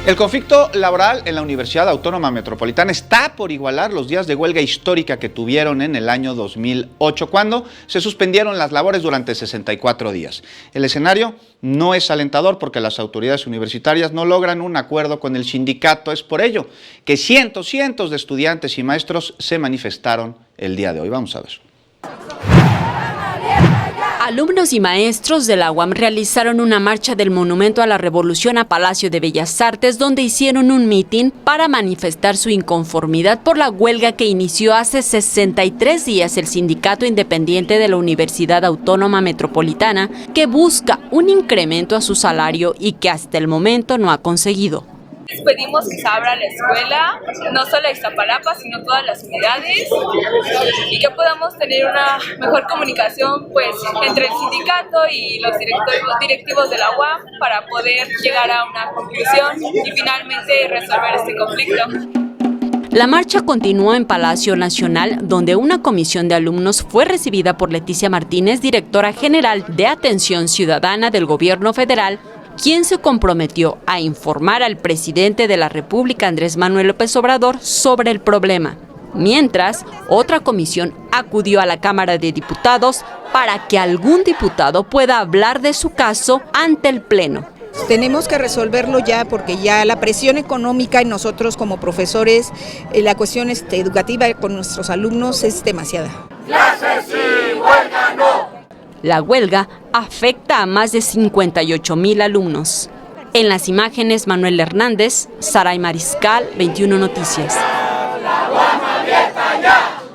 El conflicto laboral en la Universidad Autónoma Metropolitana está por igualar los días de huelga histórica que tuvieron en el año 2008, cuando se suspendieron las labores durante 64 días. El escenario no es alentador porque las autoridades universitarias no logran un acuerdo con el sindicato. Es por ello que cientos de estudiantes y maestros se manifestaron el día de hoy. Vamos a ver. Alumnos y maestros de la UAM realizaron una marcha del Monumento a la Revolución a Palacio de Bellas Artes, donde hicieron un mitin para manifestar su inconformidad por la huelga que inició hace 63 días el Sindicato Independiente de la Universidad Autónoma Metropolitana, que busca un incremento a su salario y que hasta el momento no ha conseguido. Pedimos que se abra la escuela, no solo Iztapalapa, sino todas las unidades, y que podamos tener una mejor comunicación entre el sindicato y los directivos de la UAM para poder llegar a una conclusión y finalmente resolver este conflicto. La marcha continuó en Palacio Nacional, donde una comisión de alumnos fue recibida por Leticia Martínez, directora general de Atención Ciudadana del Gobierno Federal, quien se comprometió a informar al presidente de la República, Andrés Manuel López Obrador, sobre el problema. Mientras, otra comisión acudió a la Cámara de Diputados para que algún diputado pueda hablar de su caso ante el Pleno. Tenemos que resolverlo ya, porque ya la presión económica y nosotros como profesores, la cuestión educativa con nuestros alumnos es demasiada. ¡Clases sí, huelga no! La huelga afecta a más de 58,000 alumnos. En las imágenes, Manuel Hernández, Saray Mariscal, 21 Noticias.